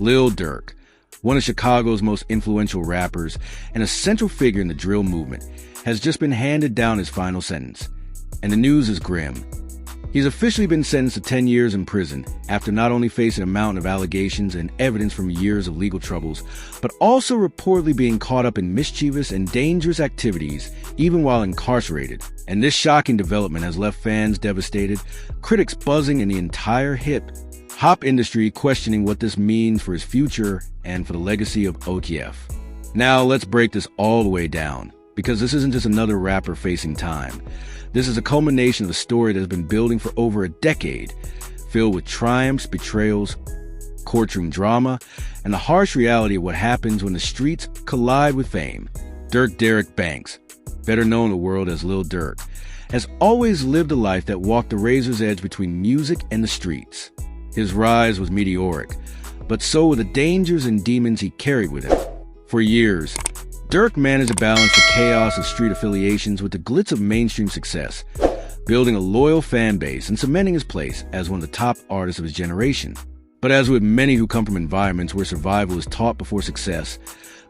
Lil Durk, one of Chicago's most influential rappers and a central figure in the drill movement, has just been handed down his final sentence. And the news is grim. He's officially been sentenced to 10 years in prison after not only facing a mountain of allegations and evidence from years of legal troubles, but also reportedly being caught up in mischievous and dangerous activities even while incarcerated. And this shocking development has left fans devastated, critics buzzing, and the entire hip-hop industry questioning what this means for his future and for the legacy of OTF. Now let's break this all the way down, because this isn't just another rapper facing time. This is a culmination of a story that has been building for over a decade, filled with triumphs, betrayals, courtroom drama, and the harsh reality of what happens when the streets collide with fame. Durk Derek Banks, better known in the world as Lil Durk, has always lived a life that walked the razor's edge between music and the streets. His rise was meteoric, but so were the dangers and demons he carried with him. For years, Durk managed to balance the chaos of street affiliations with the glitz of mainstream success, building a loyal fan base and cementing his place as one of the top artists of his generation. But as with many who come from environments where survival is taught before success,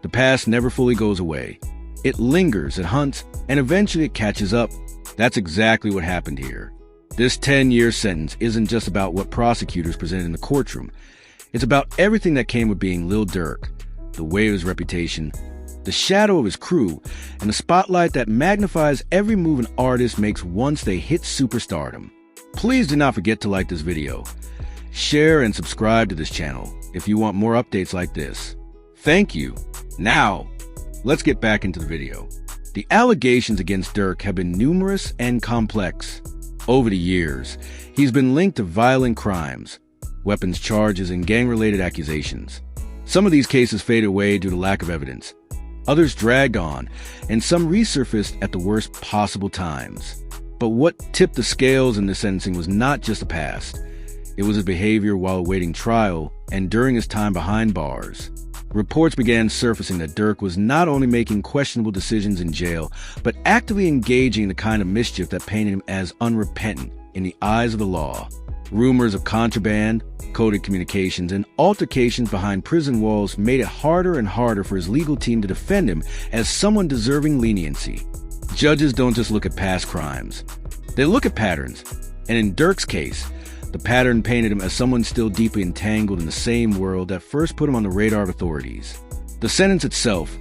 the past never fully goes away. It lingers, it hunts, and eventually it catches up. That's exactly what happened here. This 10-year sentence isn't just about what prosecutors presented in the courtroom. It's about everything that came with being Lil Durk, the weight of his reputation, the shadow of his crew, and the spotlight that magnifies every move an artist makes once they hit superstardom. Please do not forget to like this video, share and subscribe to this channel if you want more updates like this. Thank you. Now, let's get back into the video. The allegations against Durk have been numerous and complex. Over the years, he's been linked to violent crimes, weapons charges, and gang-related accusations. Some of these cases faded away due to lack of evidence. Others dragged on, and some resurfaced at the worst possible times. But what tipped the scales in the sentencing was not just the past. It was his behavior while awaiting trial and during his time behind bars. Reports began surfacing that Durk was not only making questionable decisions in jail, but actively engaging in the kind of mischief that painted him as unrepentant in the eyes of the law. Rumors of contraband, coded communications, and altercations behind prison walls made it harder and harder for his legal team to defend him as someone deserving leniency. Judges don't just look at past crimes. They look at patterns, and in Durk's case, the pattern painted him as someone still deeply entangled in the same world that first put him on the radar of authorities. The sentence itself,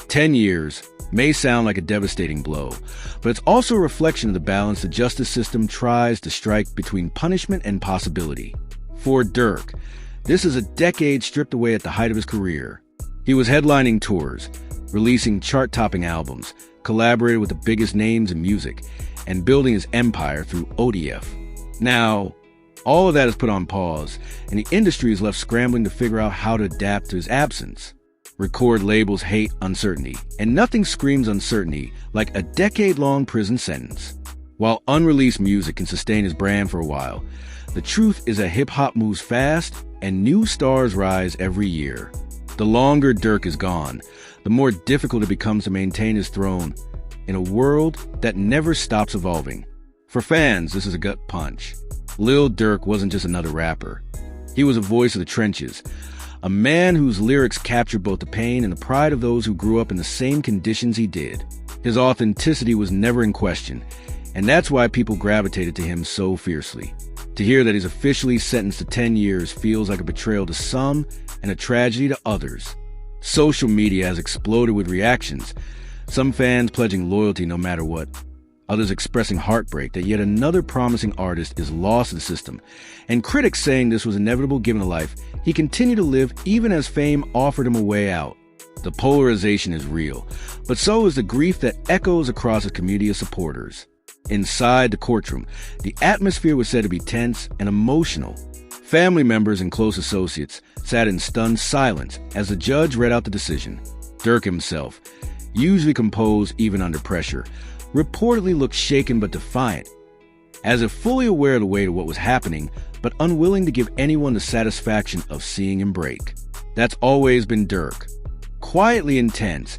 10 years, may sound like a devastating blow, but it's also a reflection of the balance the justice system tries to strike between punishment and possibility. For Durk, this is a decade stripped away at the height of his career. He was headlining tours, releasing chart-topping albums, collaborated with the biggest names in music, and building his empire through OTF. Now, all of that is put on pause, and the industry is left scrambling to figure out how to adapt to his absence. Record labels hate uncertainty, and nothing screams uncertainty like a decade-long prison sentence. While unreleased music can sustain his brand for a while, the truth is that hip-hop moves fast and new stars rise every year. The longer Durk is gone, the more difficult it becomes to maintain his throne in a world that never stops evolving. For fans, this is a gut punch. Lil Durk wasn't just another rapper. He was a voice of the trenches, a man whose lyrics captured both the pain and the pride of those who grew up in the same conditions he did. His authenticity was never in question, and that's why people gravitated to him so fiercely. To hear that he's officially sentenced to 10 years feels like a betrayal to some and a tragedy to others. Social media has exploded with reactions, some fans pledging loyalty no matter what, others expressing heartbreak that yet another promising artist is lost to the system, and critics saying this was inevitable given the life he continued to live even as fame offered him a way out. The polarization is real, but so is the grief that echoes across his community of supporters. Inside the courtroom, the atmosphere was said to be tense and emotional. Family members and close associates sat in stunned silence as the judge read out the decision. Durk himself, usually composed even under pressure, reportedly looked shaken but defiant, as if fully aware of the weight of what was happening, but unwilling to give anyone the satisfaction of seeing him break. That's always been Durk. Quietly intense,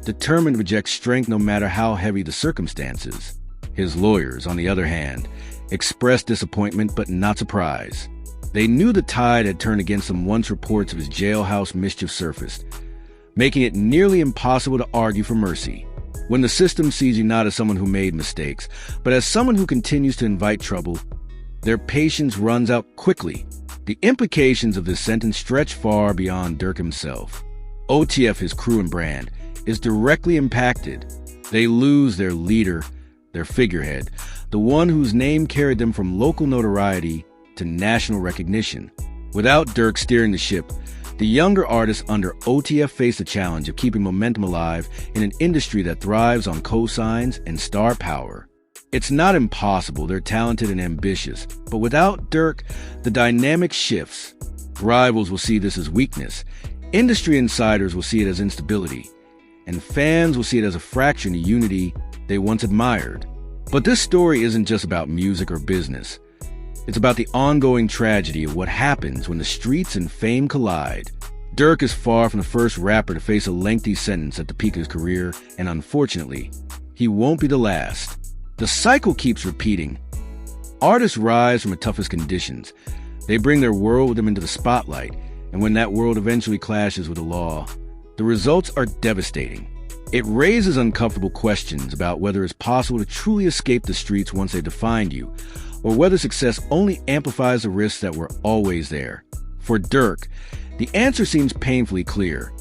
determined to project strength no matter how heavy the circumstances. His lawyers, on the other hand, expressed disappointment but not surprise. They knew the tide had turned against them once reports of his jailhouse mischief surfaced, making it nearly impossible to argue for mercy. When the system sees you not as someone who made mistakes, but as someone who continues to invite trouble, their patience runs out quickly. The implications of this sentence stretch far beyond Durk himself. OTF, his crew and brand, is directly impacted. They lose their leader, their figurehead, the one whose name carried them from local notoriety to national recognition. Without Durk steering the ship, the younger artists under OTF face the challenge of keeping momentum alive in an industry that thrives on cosigns and star power. It's not impossible, they're talented and ambitious, but without Durk, the dynamic shifts. Rivals will see this as weakness, industry insiders will see it as instability, and fans will see it as a fracture in the unity they once admired. But this story isn't just about music or business. It's about the ongoing tragedy of what happens when the streets and fame collide. Durk is far from the first rapper to face a lengthy sentence at the peak of his career, and unfortunately, he won't be the last. The cycle keeps repeating. Artists rise from the toughest conditions. They bring their world with them into the spotlight, and when that world eventually clashes with the law, the results are devastating. It raises uncomfortable questions about whether it's possible to truly escape the streets once they defined you, or whether success only amplifies the risks that were always there. For Durk, the answer seems painfully clear.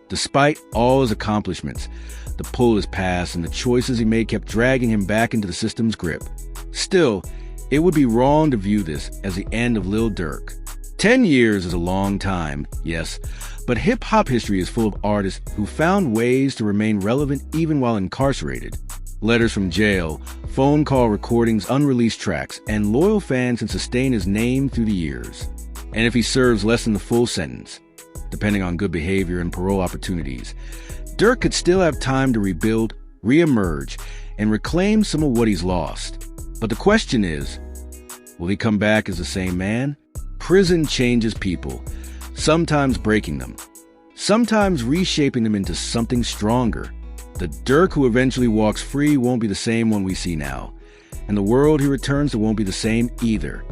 Despite all his accomplishments, the pull his past and the choices he made kept dragging him back into the system's grip. Still, it would be wrong to view this as the end of Lil Durk. 10 years is a long time, yes, but hip-hop history is full of artists who found ways to remain relevant even while incarcerated. Letters from jail, phone call recordings, unreleased tracks, and loyal fans can sustain his name through the years. And if he serves less than the full sentence, depending on good behavior and parole opportunities, Durk could still have time to rebuild, re-emerge, and reclaim some of what he's lost. But the question is, will he come back as the same man? Prison changes people, sometimes breaking them, sometimes reshaping them into something stronger. The Durk who eventually walks free won't be the same one we see now, and the world he returns to won't be the same either.